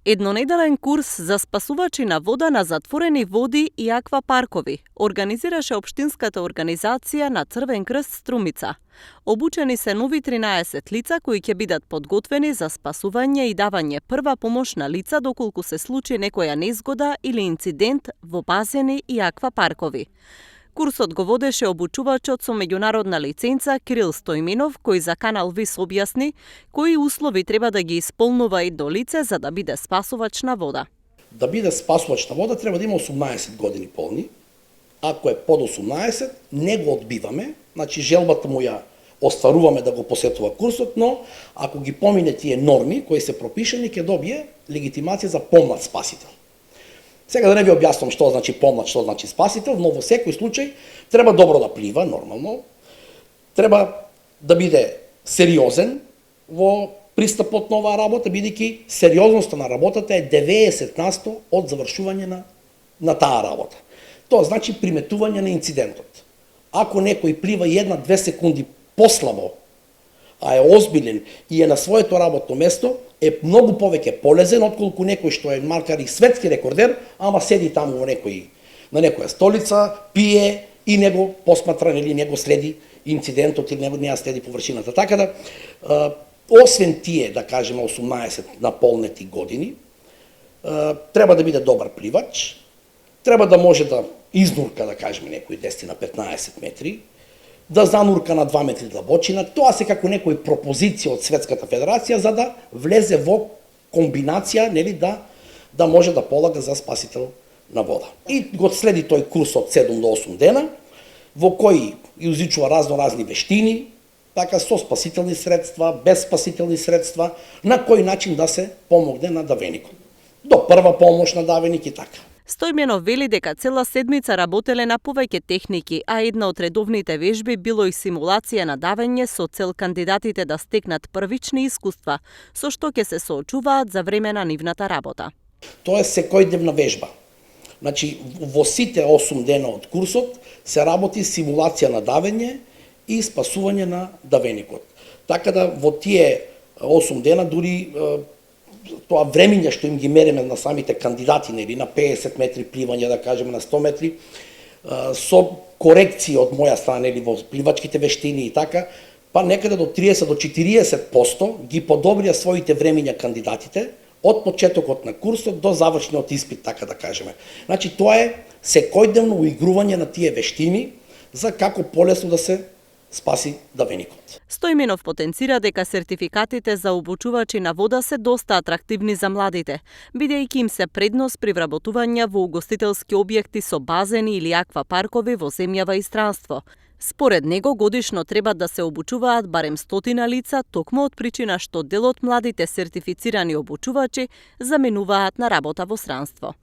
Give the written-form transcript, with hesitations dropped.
Еднонеделен курс за спасувачи на вода на затворени води и аквапаркови организираше Општинската организација на Црвен крст Струмица. Обучени се нови 13 лица кои ќе бидат подготвени за спасување и давање прва помош на лица доколку се случи некоја незгода или инцидент во базени и аквапаркови. Курсот го водеше обучувачот со меѓународна лиценца Кирил Стојминов, кој за Канал Вис објасни кои услови треба да ги исполнува едно лице за да биде спасувач на вода. Да биде спасувач на вода треба да има 18 години полни. Ако е под 18, не го одбиваме, значи желбата му ја остваруваме да го посетува курсот, но ако ги помине тие норми кои се пропишани, ќе добие легитимација за помлад спасител. Сега да не ви објаснам што значи помлад, што значи спасител, но во секој случај треба добро да плива, нормално. Треба да биде сериозен во пристапот на оваа работа, бидејќи сериозноста на работата е 90% од завршување на таа работа. Тоа значи приметување на инцидентот. Ако некој плива 1-2 секунди послабо, а е озбилен и е на своето работно место, е многу повеќе полезен отколку некој што е макар и светски рекордер, ама седи таму во на некоја столица, пие и него посматра или него следи инцидентот или него не ја следи површината. Така да, освен тие, да кажеме 18 наполнети години, треба да биде добар пливач, треба да може да изнурка, да кажеме, некои 10 на 15 метри, да занурка на 2 метри длабочина. Тоа се како некои пропозиција од Светската федерација за да влезе во комбинација, нели, да може да полага за спасител на вода. И го следи тој курс од 7 до 8 дена, во кој изучува разни вештини, така со спасителни средства, без спасителни средства, на кој начин да се помогне на давеникот. До прва помош на давеник и така. Стојменов вели дека цела седмица работеле на повеќе техники, а една од редовните вежби било и симулација на давење со цел кандидатите да стекнат првични искуства, со што ќе се соочуваат за време на нивната работа. Тоа е секојдневна вежба. Значи, во сите 8 дена од курсот се работи симулација на давење и спасување на давеникот. Така да во тие 8 дена дури тоа времење што им ги мериме на самите кандидати, нели, на 50 метри пливање, да кажеме на 100 метри, со корекции од моја страна, нели, во пливачките вештини и така, па некаде до 30 до 40% ги подобрија своите времења кандидатите од почетокот на курсот до завршниот испит, така да кажеме. Значи, тоа е секојдневно уигрување на тие вештини за како полесно да се спаси давеникот. Стојменов потенцира дека сертификатите за обучувачи на вода се доста атрактивни за младите, бидејќи им се предност при вработување во угостителски објекти со базени или аквапаркови во земјава и странство. Според него годишно треба да се обучуваат барем 100 лица, токму од причина што дел од младите сертифицирани обучувачи заменуваат на работа во странство.